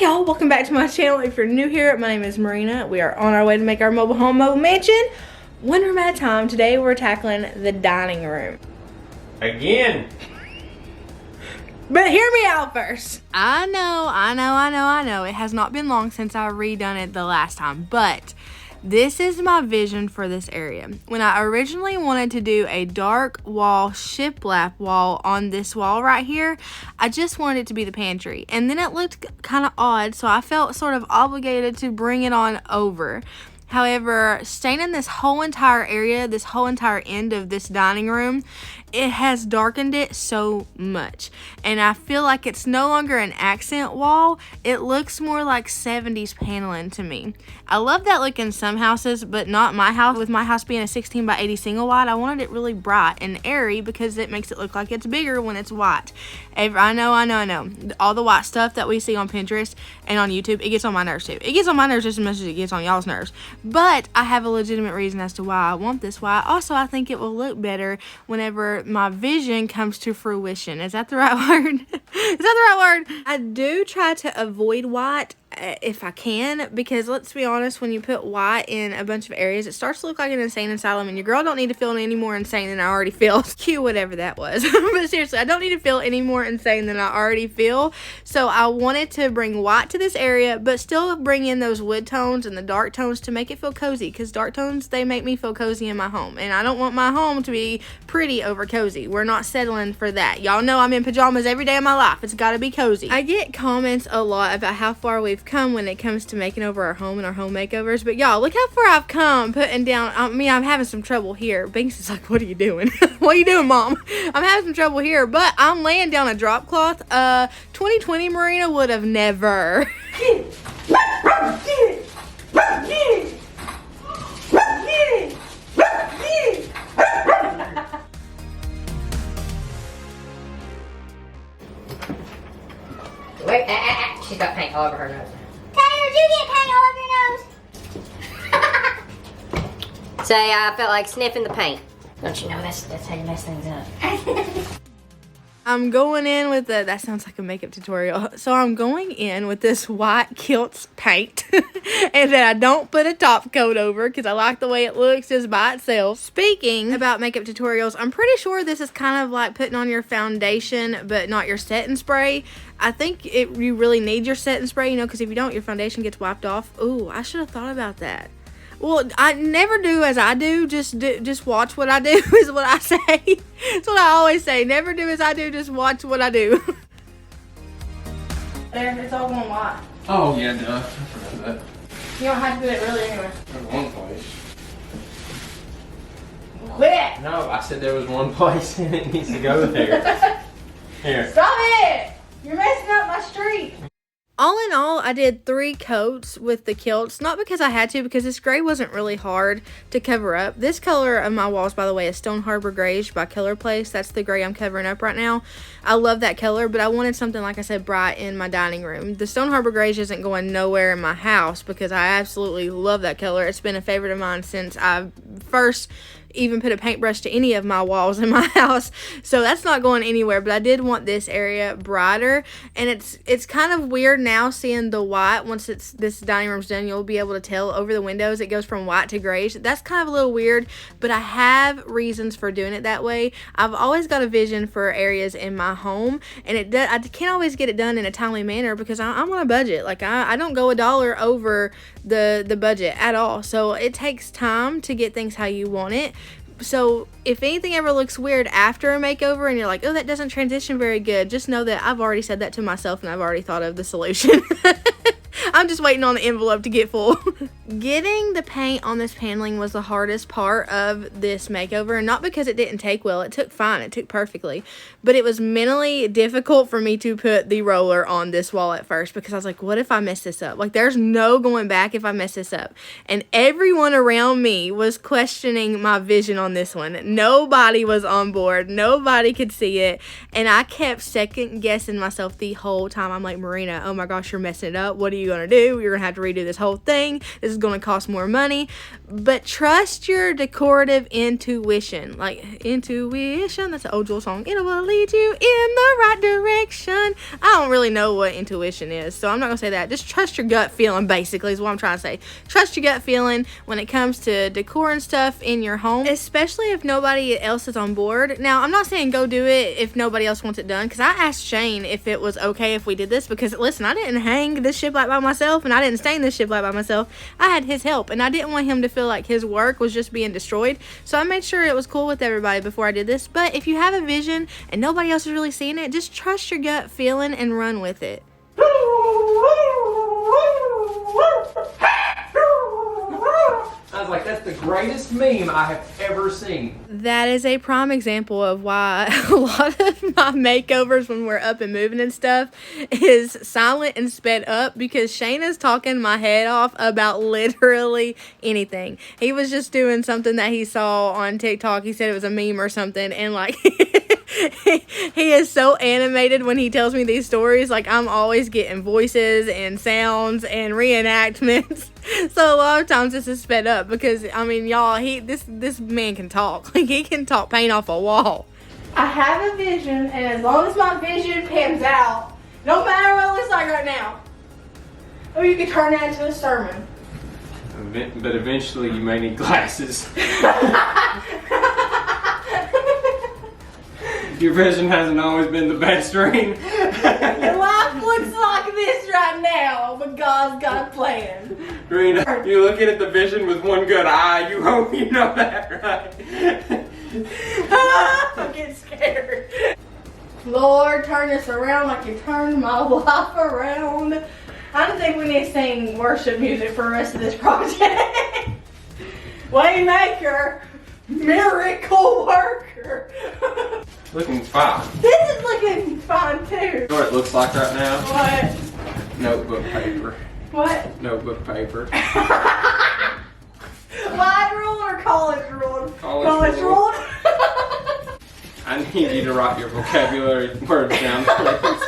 y'all, welcome back to my channel. If you're new here, my name is Marina. We are on our way to make our mobile home, mobile mansion, one room at a time. Today we're tackling the dining room. Again. But hear me out first. I know. It has not been long since I redone it the last time, but this is my vision for this area. When I originally wanted to do a dark wall shiplap wall on this wall right here, I just wanted it to be the pantry. And then it looked kind of odd, so I felt sort of obligated to bring it on over. However, staining this whole entire area, this whole entire end of this dining room, it has darkened it so much. And I feel like it's no longer an accent wall. It looks more like 70s paneling to me. I love that look in some houses, but not my house. With my house being a 16 by 80 single wide, I wanted it really bright and airy because it makes it look like it's bigger when it's white. I know. All the white stuff that we see on Pinterest and on YouTube, it gets on my nerves too. It gets on my nerves just as much as it gets on y'all's nerves. But I have a legitimate reason as to why I want this white. Also, I think it will look better whenever my vision comes to fruition. Is that the right word? Is that the right word? I do try to avoid white if I can, because let's be honest, when you put white in a bunch of areas, it starts to look like an insane asylum, and your girl don't need to feel any more insane than I already feel. Cue whatever that was. But seriously, I don't need to feel any more insane than I already feel. So I wanted to bring white to this area, but still bring in those wood tones and the dark tones to make it feel cozy, because dark tones, they make me feel cozy in my home, and I don't want my home to be pretty over cozy. We're not settling for that. Y'all know I'm in pajamas every day of my life. It's got to be cozy. I get comments a lot about how far we've come when it comes to making over our home and our home makeovers, but y'all, look how far I've come putting down. I'm having some trouble here. Binks is like, what are you doing? What are you doing, Mom? I'm having some trouble here, but I'm laying down a drop cloth. 2020 Marina would have never. Wait, she's got paint all over her nose. Tyler, did you get paint all over your nose? Say, I felt like sniffing the paint. Don't you know that's how you mess things up? I'm going in with that sounds like a makeup tutorial. So I'm going in with this white Kilts paint and then I don't put a top coat over because I like the way it looks just by itself. Speaking about makeup tutorials, I'm pretty sure this is kind of like putting on your foundation but not your setting spray. I think you really need your setting spray, you know, because if you don't, your foundation gets wiped off. Ooh, I should have thought about that. Well, I never do as I do. Just watch what I do is what I say. That's what I always say. Never do as I do. Just watch what I do. There, it's all going white. Oh yeah, duh. I forgot that. You don't have to do it really anyway. There's one place. Quit! No, I said there was one place and it needs to go there. Here. Stop it! You're messing up my street. All in all, I did 3 coats with the Kilts, not because I had to, because this gray wasn't really hard to cover up. This color of my walls, by the way, is Stone Harbor Grayish by Color Place. That's the gray I'm covering up right now. I love that color, but I wanted something, like I said, bright in my dining room. The Stone Harbor Grayish isn't going nowhere in my house because I absolutely love that color. It's been a favorite of mine since I first even put a paintbrush to any of my walls in my house, so that's not going anywhere. But I did want this area brighter, and it's kind of weird now seeing the white. Once this dining room's done, you'll be able to tell over the windows it goes from white to grayish. That's kind of a little weird, but I have reasons for doing it that way. I've always got a vision for areas in my home, and I can't always get it done in a timely manner because I'm on a budget. Like I don't go $1 over the budget at all, so it takes time to get things how you want it. So if anything ever looks weird after a makeover and you're like, oh, that doesn't transition very good, just know that I've already said that to myself and I've already thought of the solution. I'm just waiting on the envelope to get full. Getting the paint on this paneling was the hardest part of this makeover, and not because it didn't take well. It took fine. It took perfectly. But it was mentally difficult for me to put the roller on this wall at first because I was like, what if I mess this up? Like, there's no going back if I mess this up. And everyone around me was questioning my vision on this one. Nobody was on board. Nobody could see it. And I kept second guessing myself the whole time. I'm like, Marina, oh my gosh, you're messing it up. What are you going to do? You're going to have to redo this whole thing. This is going to cost more money. But trust your decorative intuition. Like, intuition, that's an old Jewel song. It will lead you in the right direction. I don't really know what intuition is, so I'm not going to say that. Just trust your gut feeling, basically, is what I'm trying to say. Trust your gut feeling when it comes to decor and stuff in your home, especially if nobody else is on board. Now, I'm not saying go do it if nobody else wants it done, because I asked Shane if it was okay if we did this, because listen, I didn't hang this shiplap by myself, and I didn't stain this shiplap by myself. I had his help, and I didn't want him to feel like his work was just being destroyed, so I made sure it was cool with everybody before I did this. But if you have a vision and nobody else is really seeing it, just trust your gut feeling and run with it. I was like, that's the greatest meme I have ever seen. That is a prime example of why a lot of my makeovers when we're up and moving and stuff is silent and sped up, because Shayna's talking my head off about literally anything. He was just doing something that he saw on TikTok. He said it was a meme or something, and like he is so animated when he tells me these stories. Like, I'm always getting voices and sounds and reenactments. So a lot of times this is sped up because, I mean, y'all, this man can talk. Like, he can talk paint off a wall. I have a vision, and as long as my vision pans out, no matter what it looks like right now, or you can turn that into a sermon. But eventually you may need glasses. Your vision hasn't always been the best dream. Your life looks like this right now, but God's got a plan. Merina, you're looking at the vision with one good eye. You hope you know that, right? I'm getting scared. Lord, turn this around like you turned my life around. I don't think we need to sing worship music for the rest of this project. Waymaker, miracle worker. Looking fine. This is looking fine too. You know what it looks like right now? What? Notebook paper. What? Notebook paper. Wide rule or college rule? College rule. Rule. I need you to write your vocabulary words down, please.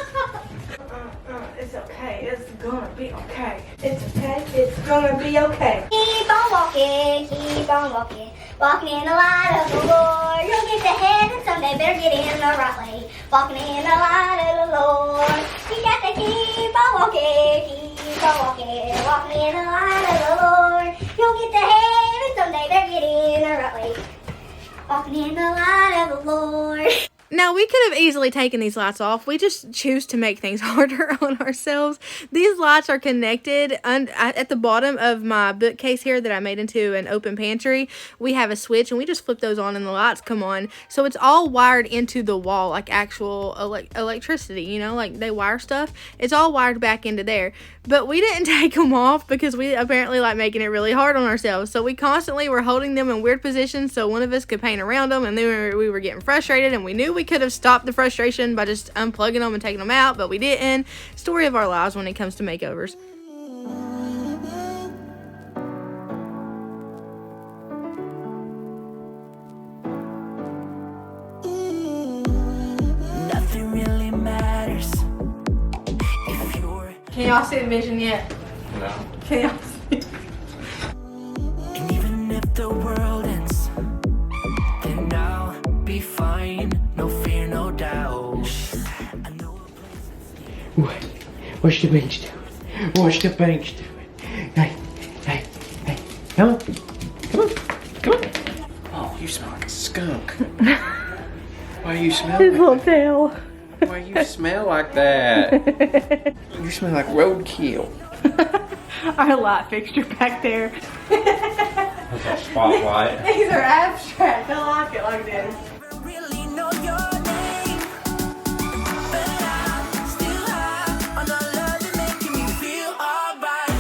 It's okay. It's gonna be okay. It's okay. It's gonna be okay. Keep on walking, keep on walking. Walking in the light of the Lord. You'll get to heaven someday, better get in the right way. Walking in the light of the Lord. You got to keep on walking, keep on walking. Walking in the light of the Lord. You'll get to heaven someday, better get in the right way. Walking in the light of the Lord. Now, we could have easily taken these lights off. We just choose to make things harder on ourselves. These lights are connected at the bottom of my bookcase here that I made into an open pantry. We have a switch, and we just flip those on, and the lights come on. So it's all wired into the wall, like actual electricity, you know, like they wire stuff. It's all wired back into there. But we didn't take them off because we apparently like making it really hard on ourselves. So we constantly were holding them in weird positions so one of us could paint around them, and then we were getting frustrated, and we knew we could have stopped the frustration by just unplugging them and taking them out, but we didn't. Story of our lives when it comes to makeovers. Nothing really matters if you're. Can y'all see the vision yet? No. Can y'all see? And even if the world ends, then I'll be fine. No fear, no doubt. I know a place What? What's the bench doing? What's the bench doing? Hey, hey, hey. Come on. Come on. Come on. Oh, you smell like a skunk. Why you smell His like little that? tail. Why you smell like that? You smell like roadkill. Our light fixture back there. That's our spotlight. These are abstract. I like it like this. really know your name, but I'm still high on the love and making me feel alright.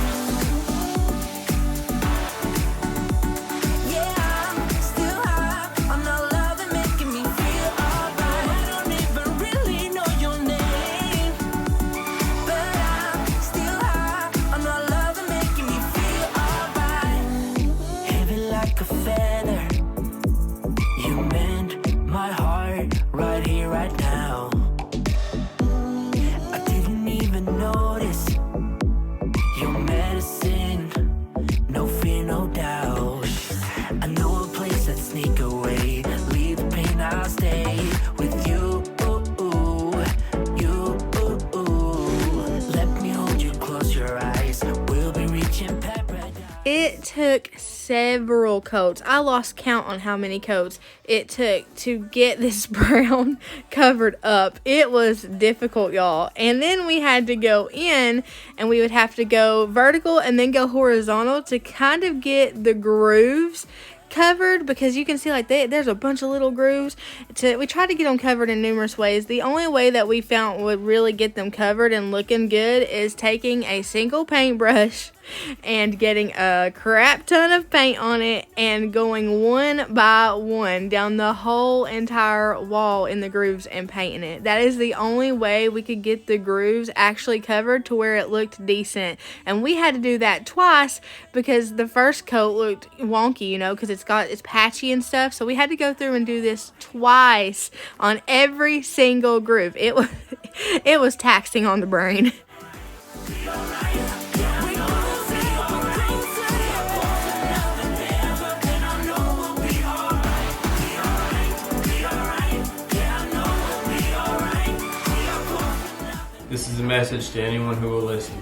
Yeah, I'm still high on the love and making me feel alright. I don't even really know your name, but I'm still high on the love and making me feel alright. Heavy like a feather, you mend took several coats. I lost count on how many coats it took to get this brown covered up. It was difficult, y'all. And then we had to go in and we would have to go vertical and then go horizontal to kind of get the grooves covered, because you can see like there's a bunch of little grooves. We tried to get them covered in numerous ways. The only way that we found would really get them covered and looking good is taking a single paintbrush and getting a crap ton of paint on it and going one by one down the whole entire wall in the grooves and painting it. That is the only way we could get the grooves actually covered to where it looked decent. And we had to do that twice because the first coat looked wonky, you know, because it's patchy and stuff. So we had to go through and do this twice on every single groove. It was taxing on the brain. This is a message to anyone who will listen.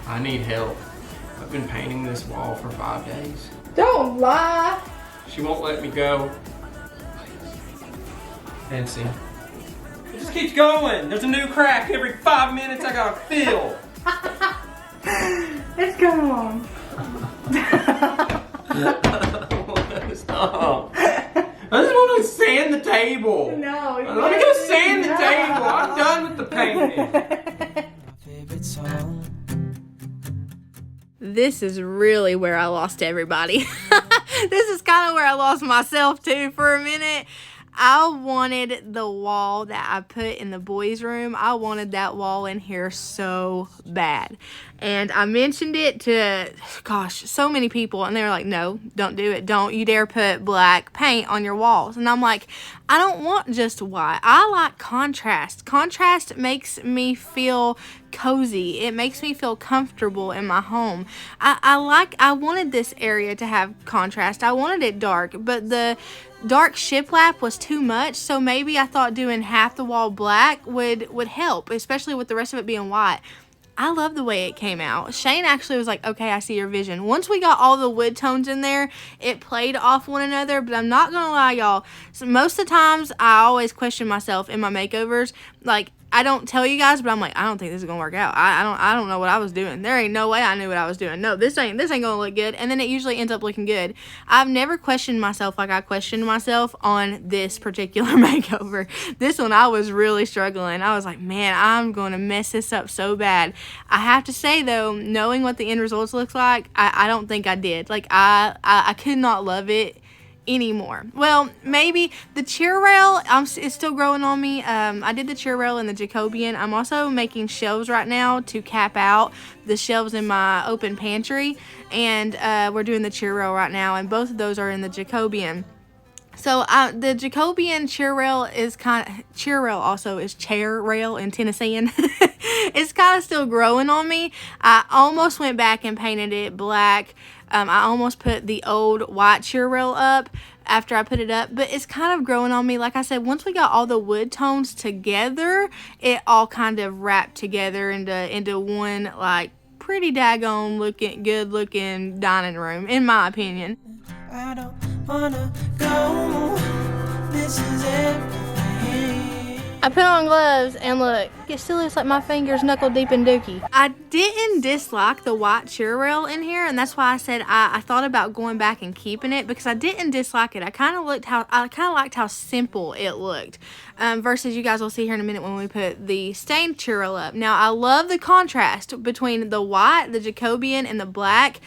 I need help. I've been painting this wall for 5 days. Don't lie. She won't let me go. Nancy. It just keeps going. There's a new crack every 5 minutes I gotta fill. Let's go on. Stop. I just want to sand the table. No. Let me go sand the table. I'm done with the painting. This is really where I lost everybody. This is kind of where I lost myself too for a minute. I wanted the wall that I put in the boys' room. I wanted that wall in here so bad. And I mentioned it to, so many people. And they were like, no, don't do it. Don't you dare put black paint on your walls. And I'm like, I don't want just white. I like contrast. Contrast makes me feel cozy. It makes me feel comfortable in my home. I wanted this area to have contrast. I wanted it dark, but the dark shiplap was too much, so maybe I thought doing half the wall black would help, especially with the rest of it being white. I love the way it came out. Shane actually was like, okay, I see your vision. Once we got all the wood tones in there, it played off one another, but I'm not gonna lie, y'all. So most of the times, I always question myself in my makeovers. Like, I don't tell you guys, but I'm like, I don't think this is gonna work out. I don't know what I was doing. There ain't no way I knew what I was doing. No, this ain't gonna look good. And then it usually ends up looking good. I've never questioned myself like I questioned myself on this particular makeover. This one, I was really struggling. I was like, man, I'm gonna mess this up so bad. I have to say though, knowing what the end results looks like, I don't think I did. Like I could not love it anymore. Well, maybe the chair rail it's still growing on me. I did the chair rail in the Jacobian. I'm also making shelves right now to cap out the shelves in my open pantry, and we're doing the chair rail right now, and both of those are in the Jacobian. So the Jacobian chair rail is chair rail also is chair rail in Tennessean. It's kind of still growing on me. I almost went back and painted it black. I almost put the old white chair rail up after I put it up, but it's kind of growing on me. Like I said, once we got all the wood tones together, it all kind of wrapped together into one like pretty daggone good looking dining room, in my opinion. I don't wanna go. This is everything. I put on gloves and look, it still looks like my fingers knuckle deep in dookie. I didn't dislike the white chair rail in here, and that's why I said I thought about going back and keeping it, because I didn't dislike it. I kind of liked how simple it looked. Versus you guys will see here in a minute when we put the stained chair rail up. Now I love the contrast between the white, the Jacobian, and the black.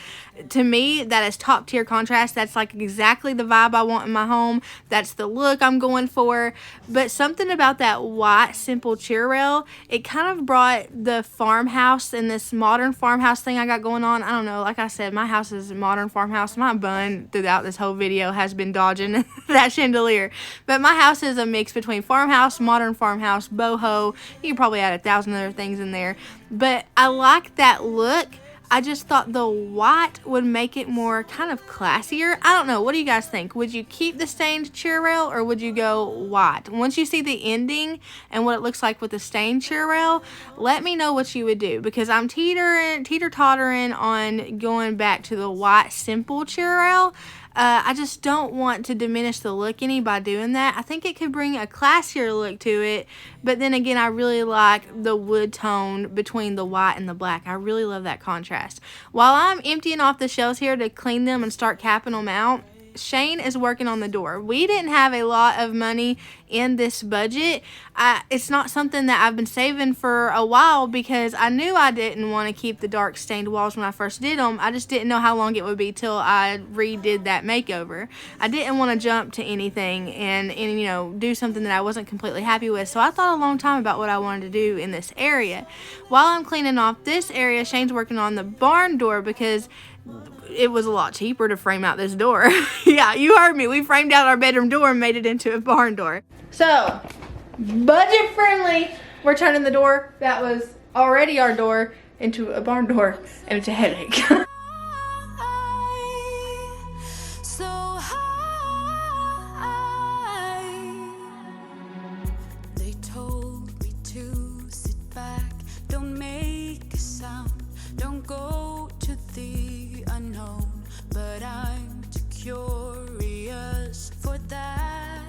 To me, that is top tier contrast. That's like exactly the vibe I want in my home. That's the look I'm going for. But something about that white simple chair rail, it kind of brought the farmhouse and this modern farmhouse thing I got going on. I don't know, like I said, my house is a modern farmhouse. My bun throughout this whole video has been dodging that chandelier. But my house is a mix between farmhouse, modern farmhouse, boho. You can probably add 1,000 other things in there. But I like that look. I just thought the white would make it more kind of classier. I don't know. What do you guys think? Would you keep the stained chair rail or would you go white? Once you see the ending and what it looks like with the stained chair rail, let me know what you would do, because I'm teeter-tottering on going back to the white simple chair rail. I just don't want to diminish the look any by doing that. I think it could bring a classier look to it, but then again, I really like the wood tone between the white and the black. I really love that contrast. While I'm emptying off the shelves here to clean them and start capping them out, Shane is working on the door. We didn't have a lot of money in this budget. It's not something that I've been saving for a while because I knew I didn't want to keep the dark stained walls when I first did them. I just didn't know how long it would be till I redid that makeover. I didn't want to jump to anything and you know, do something that I wasn't completely happy with. So I thought a long time about what I wanted to do in this area. While I'm cleaning off this area, Shane's working on the barn door because it was a lot cheaper to frame out this door. Yeah, you heard me. We framed out our bedroom door and made it into a barn door. So, budget friendly, we're turning the door that was already our door into a barn door, and it's a headache. So high. They told me to sit back, don't make a sound, don't go to the unknown, but I'm too curious for that.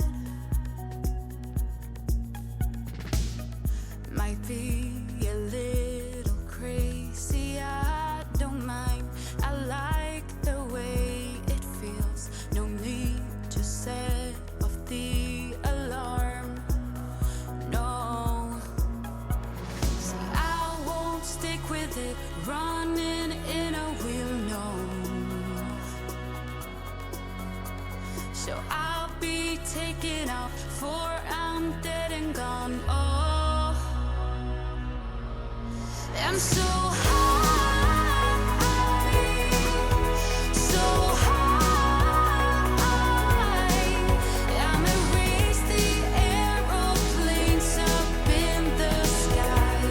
Might be a little crazy, I don't mind. I like the way it feels, no need to set off the alarm. No, see, I won't stick with it, running in a wheel, no. So I'll be taking off, for I'm dead and gone. Oh, I'm so high, so high. I'm erase the aeroplanes up in the sky.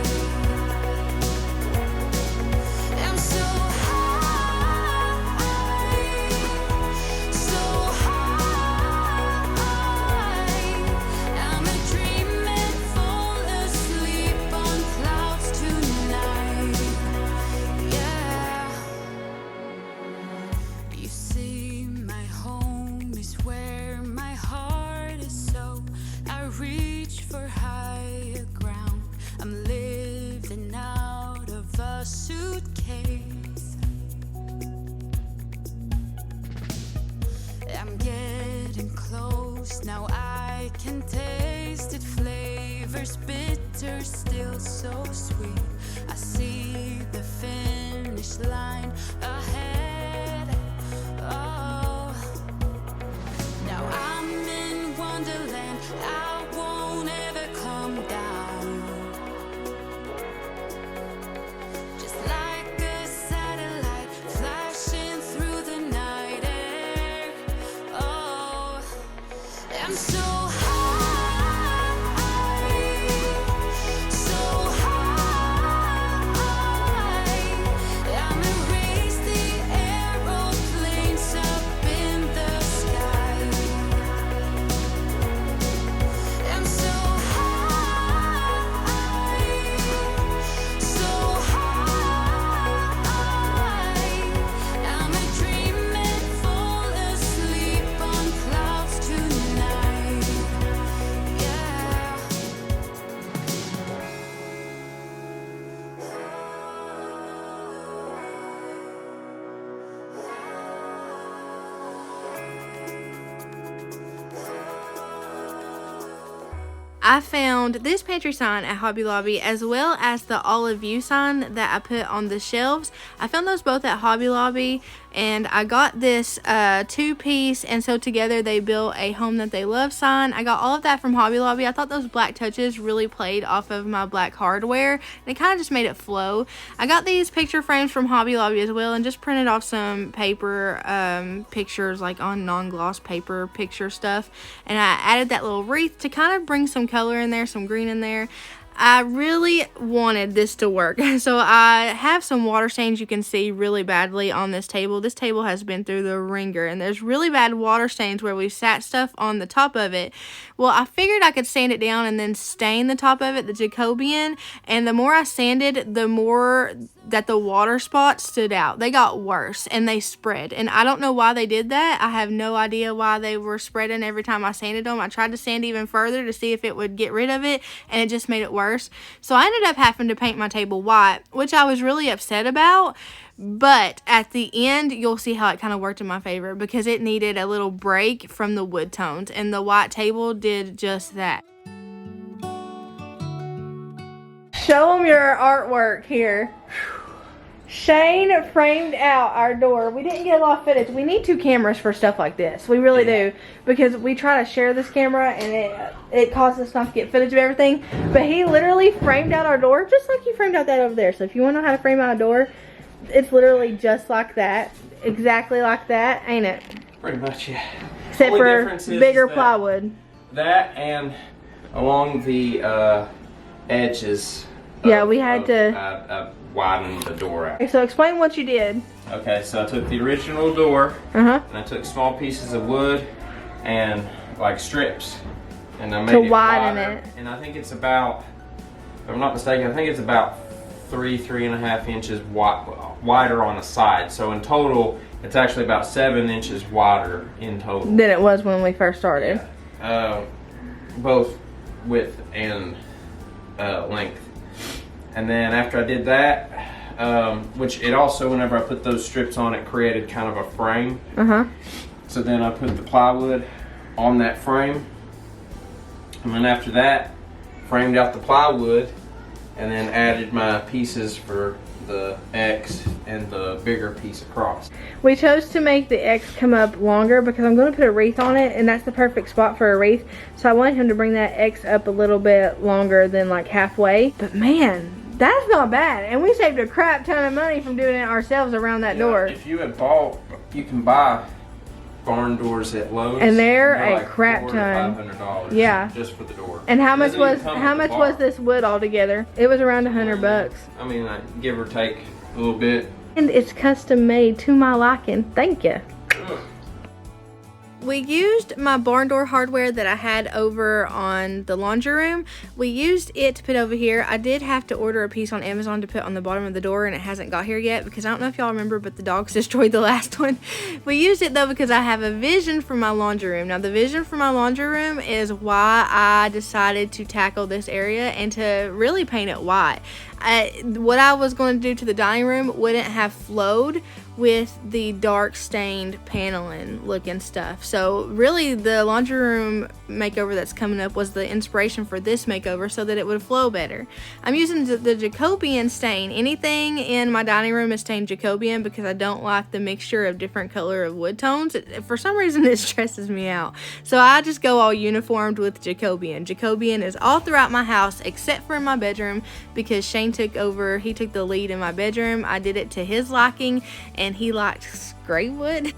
I'm so high, so high. I'm a dream and fall asleep on clouds tonight. Yeah. You see, my home is where my heart is, so I reach for higher ground. I'm living out of a suitcase. I'm getting close, now I can taste it. Flavors bitter, still so sweet. I see the finish line ahead. Oh, now I'm in Wonderland, I won't ever come down. Just like a satellite flashing through the night air. Oh, I'm so high, so high. I'm erase the aeroplanes up in the sky. I'm so high, so high. I'm a dream and fall asleep on clouds tonight. Yeah. I found this pantry sign at Hobby Lobby as well as the Olive View sign that I put on the shelves. I found those both at Hobby Lobby, and I got this two-piece and so together they built a home that they love sign. I got all of that from Hobby Lobby. I thought those black touches really played off of my black hardware, and it kind of just made it flow. I got these picture frames from Hobby Lobby as well and just printed off some paper pictures, like on non-gloss paper picture stuff, and I added that little wreath to kind of bring some color in there, some green in there. I really wanted this to work. So I have some water stains you can see really badly on this table. This table has been through the ringer, and there's really bad water stains where we sat stuff on the top of it. Well, I figured I could sand it down and then stain the top of it, the Jacobian, and the more I sanded, the more that the water spots stood out. They got worse and they spread, and I don't know why they did that. I have no idea why they were spreading every time I sanded them. I tried to sand even further to see if it would get rid of it, and it just made it worse. So I ended up having to paint my table white, which I was really upset about. But at the end, you'll see how it kind of worked in my favor because it needed a little break from the wood tones, and the white table did just that. Show them your artwork here. Shane framed out our door. We didn't get a lot of footage. We need 2 cameras for stuff like this. We really do. Because we try to share this camera and it causes us not to get footage of everything. But he literally framed out our door just like he framed out that over there. So if you want to know how to frame out a door, it's literally just like that. Exactly like that, ain't it? Pretty much, yeah. Except Only for difference is bigger that plywood. That and along the edges. Yeah, we had to widen the door out. Okay, so explain what you did. Okay, so I took the original door and I took small pieces of wood and like strips, and I made to it widen wider. it. And I think it's about, if I'm not mistaken, I think it's about 3.5 inches wider on the side. So in total, it's actually about 7 inches wider in total Than it was when we first started. Both width and length. And then after I did that, which it also, whenever I put those strips on, it created kind of a frame. So then I put the plywood on that frame. And then after that, framed out the plywood and then added my pieces for the X and the bigger piece across. We chose to make the X come up longer because I'm going to put a wreath on it, and that's the perfect spot for a wreath. So I wanted him to bring that X up a little bit longer than like halfway. But man, that's not bad. And we saved a crap ton of money from doing it ourselves around that door. If you had bought, you can buy barn doors at Lowe's, and they're a like crap $400 ton. to $500. Yeah. Just for the door. And how much was this wood altogether? It was around $100. I mean, like, give or take a little bit. And it's custom made to my liking. Thank you. We used my barn door hardware that I had over on the laundry room. We used it to put over here. I did have to order a piece on Amazon to put on the bottom of the door, and it hasn't got here yet because I don't know if y'all remember, but the dogs destroyed the last one. We used it though because I have a vision for my laundry room. Now the vision for my laundry room is why I decided to tackle this area and to really paint it white. What I was going to do to the dining room wouldn't have flowed with the dark stained paneling looking stuff. So really the laundry room makeover that's coming up was the inspiration for this makeover so that it would flow better. I'm using the Jacobian stain. Anything in my dining room is stained Jacobian because I don't like the mixture of different color of wood tones. For some reason it stresses me out. So I just go all uniformed with Jacobian. Jacobian is all throughout my house except for in my bedroom because Shane took over. He took the lead in my bedroom. I did it to his liking, and he likes gray wood.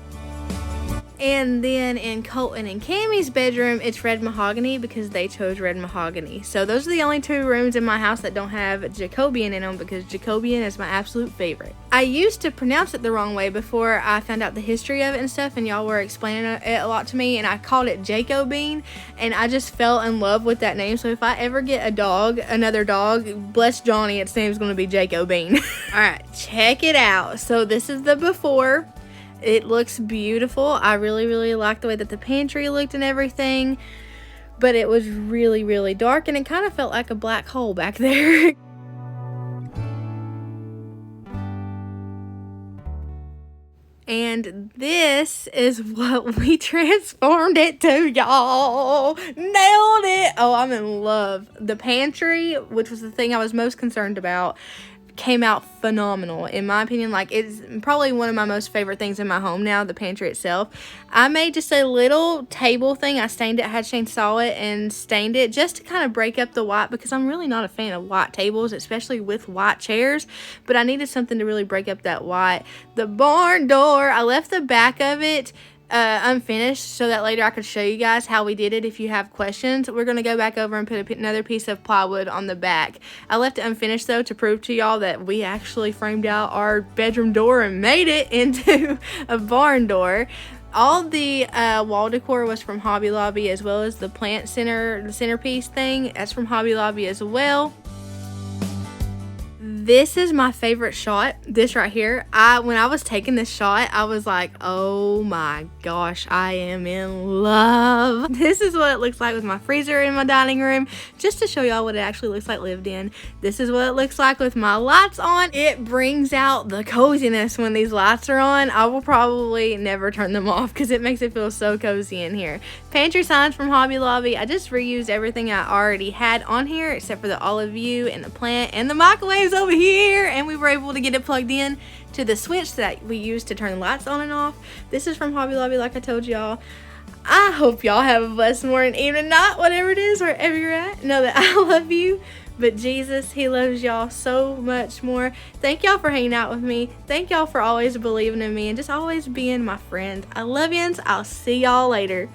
And then in Colton and Cammie's bedroom, it's red mahogany because they chose red mahogany. So those are the only 2 rooms in my house that don't have Jacobian in them because Jacobian is my absolute favorite. I used to pronounce it the wrong way before I found out the history of it and stuff, and y'all were explaining it a lot to me, and I called it Jacobine, and I just fell in love with that name. So if I ever get a dog, another dog, bless Johnny, its name's going to be Jacobine. Alright, check it out. So this is the before. It looks beautiful. I really like the way that the pantry looked and everything, but it was really dark, and it kind of felt like a black hole back there. And this is what we transformed it to, y'all. Nailed it. Oh, I'm in love. The pantry, which was the thing I was most concerned about, came out phenomenal in my opinion. Like, it's probably one of my most favorite things in my home now, the pantry itself. I made just a little table thing. I stained it, had Shane saw it and stained it just to kind of break up the white because I'm really not a fan of white tables, especially with white chairs, but I needed something to really break up that white. The barn door, I left the back of it unfinished so that later I could show you guys how we did it if you have questions. We're going to go back over and put another piece of plywood on the back. I left it unfinished though to prove to y'all that we actually framed out our bedroom door and made it into a barn door. All the wall decor was from Hobby Lobby, as well as the plant center, the centerpiece thing. That's from Hobby Lobby as well. This is my favorite shot, this right here. When I was taking this shot, I was like, oh my gosh, I am in love. This is what it looks like with my freezer in my dining room, just to show y'all what it actually looks like lived in. This is what it looks like with my lights on. It brings out the coziness when these lights are on. I will probably never turn them off because it makes it feel so cozy in here. Pantry signs from Hobby Lobby. I just reused everything I already had on here except for the olive view and the plant and the microwaves over here, and we were able to get it plugged in to the switch that we used to turn the lights on and off. This is from Hobby Lobby, like I told y'all. I hope y'all have a blessed morning, evening, night, whatever it is, wherever you're at. Know that I love you, but Jesus, he loves y'all so much more. Thank y'all for hanging out with me. Thank y'all for always believing in me and just always being my friend. I love yous. I'll see y'all later.